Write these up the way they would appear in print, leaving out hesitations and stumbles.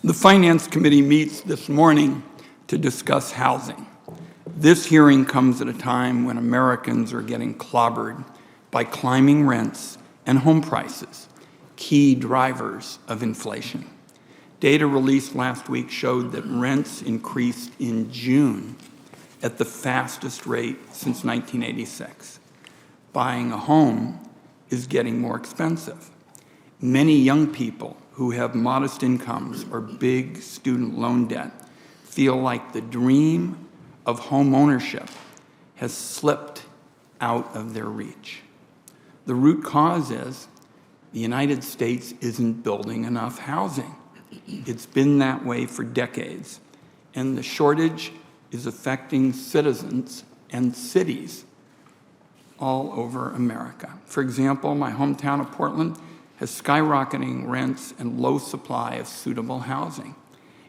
The Finance Committee meets this morning to discuss housing. This hearing comes at a time when Americans are getting clobbered by climbing rents and home prices, key drivers of inflation. Data released last week showed that rents increased in June at the fastest rate since 1986. Buying a home is getting more expensive. Many young people who have modest incomes or big student loan debt feel like the dream of home ownership has slipped out of their reach. The root cause is the United States isn't building enough housing. It's been that way for decades, and the shortage is affecting citizens and cities all over America. For example, my hometown of Portland has skyrocketing rents and low supply of suitable housing.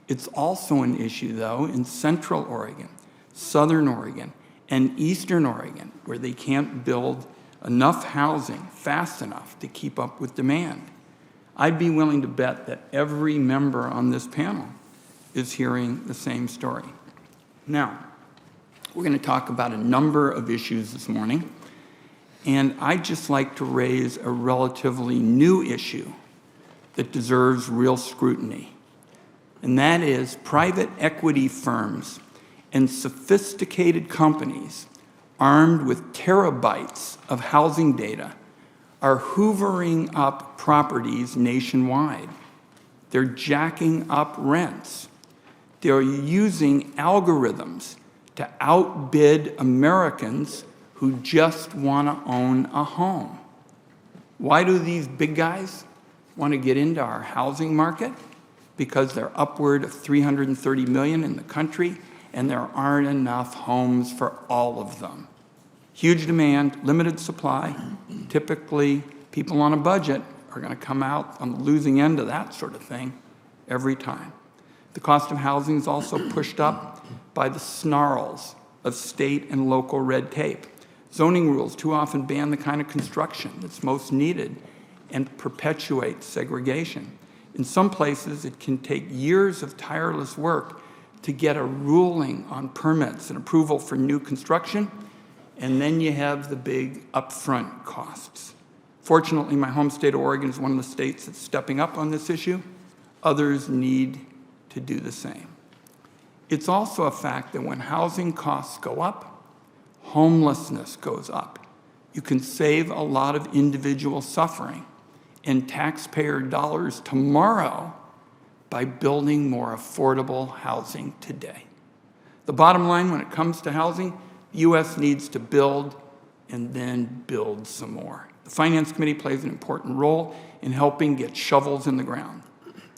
It's also an issue, though, in Central Oregon, Southern Oregon, and Eastern Oregon, where they can't build enough housing fast enough to keep up with demand. I'd be willing to bet that every member on this panel is hearing the same story. Now, we're going to talk about a number of issues this morning, and I'd just like to raise a relatively new issue that deserves real scrutiny, and that is private equity firms and sophisticated companies armed with terabytes of housing data are hoovering up properties nationwide. They're jacking up rents. They're using algorithms to outbid Americans who just want to own a home. Why do these big guys want to get into our housing market? Because they're upward of 330 million in the country, and there aren't enough homes for all of them. Huge demand, limited supply. Typically, people on a budget are going to come out on the losing end of that sort of thing every time. The cost of housing is also pushed up by the snarls of state and local red tape. Zoning rules too often ban the kind of construction that's most needed and perpetuate segregation. In some places, it can take years of tireless work to get a ruling on permits and approval for new construction, and then you have the big upfront costs. Fortunately, my home state of Oregon is one of the states that's stepping up on this issue. Others need to do the same. It's also a fact that when housing costs go up, homelessness goes up. You can save a lot of individual suffering and taxpayer dollars tomorrow by building more affordable housing today. The bottom line when it comes to housing, the U.S. needs to build and then build some more. The Finance Committee plays an important role in helping get shovels in the ground.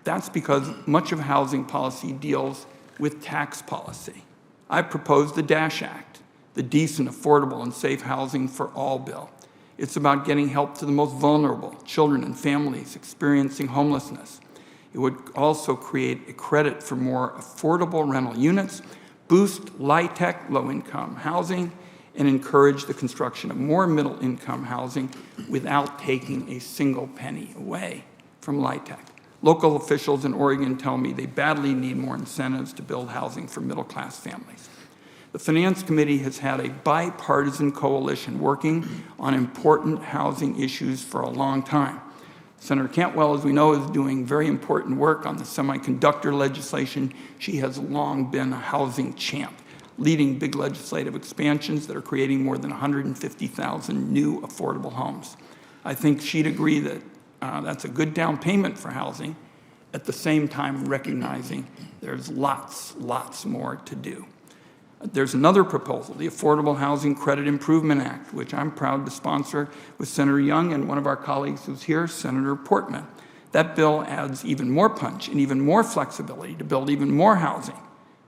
That's because much of housing policy deals with tax policy. I proposed the DASH Act, the Decent, Affordable, and Safe Housing for All bill. It's about getting help to the most vulnerable, children and families experiencing homelessness. It would also create a credit for more affordable rental units, boost LIHTC, low-income housing, and encourage the construction of more middle-income housing without taking a single penny away from LIHTC. Local officials in Oregon tell me they badly need more incentives to build housing for middle-class families. The Finance Committee has had a bipartisan coalition working on important housing issues for a long time. Senator Cantwell, as we know, is doing very important work on the semiconductor legislation. She has long been a housing champ, leading big legislative expansions that are creating more than 150,000 new affordable homes. I think she'd agree that that's a good down payment for housing, at the same time recognizing there's lots more to do. There's another proposal, the Affordable Housing Credit Improvement Act, which I'm proud to sponsor with Senator Young and one of our colleagues who's here, Senator Portman. That bill adds even more punch and even more flexibility to build even more housing,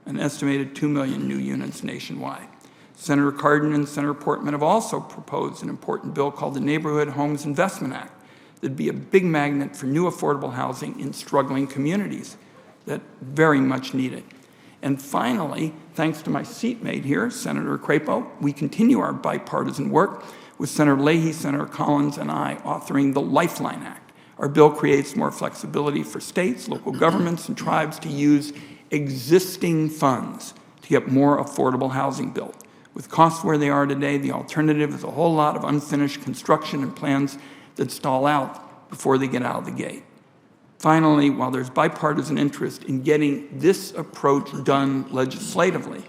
an estimated 2 million new units nationwide. Senator Cardin and Senator Portman have also proposed an important bill called the Neighborhood Homes Investment Act that'd be a big magnet for new affordable housing in struggling communities that very much need it. And finally, thanks to my seatmate here, Senator Crapo, we continue our bipartisan work with Senator Leahy, Senator Collins, and I authoring the Lifeline Act, Our bill creates more flexibility for states, local governments, and tribes to use existing funds to get more affordable housing built. With costs where they are today, the alternative is a whole lot of unfinished construction and plans that stall out before they get out of the gate. Finally, while there's bipartisan interest in getting this approach done legislatively,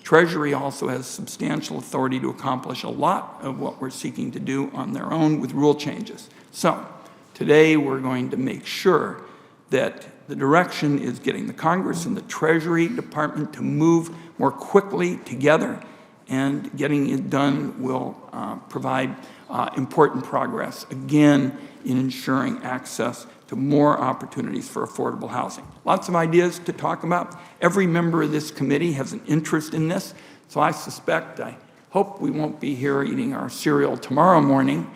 Treasury also has substantial authority to accomplish a lot of what we're seeking to do on their own with rule changes. So today we're going to make sure that the direction is getting the Congress and the Treasury Department to move more quickly together, and getting it done will provide important progress, again, in ensuring access to more opportunities for affordable housing. Lots of ideas to talk about. Every member of this committee has an interest in this, so I hope we won't be here eating our cereal tomorrow morning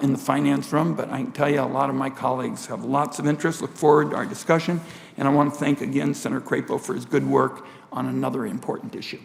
in the finance room, but I can tell you a lot of my colleagues have lots of interest. Look forward to our discussion, and I want to thank again Senator Crapo for his good work on another important issue.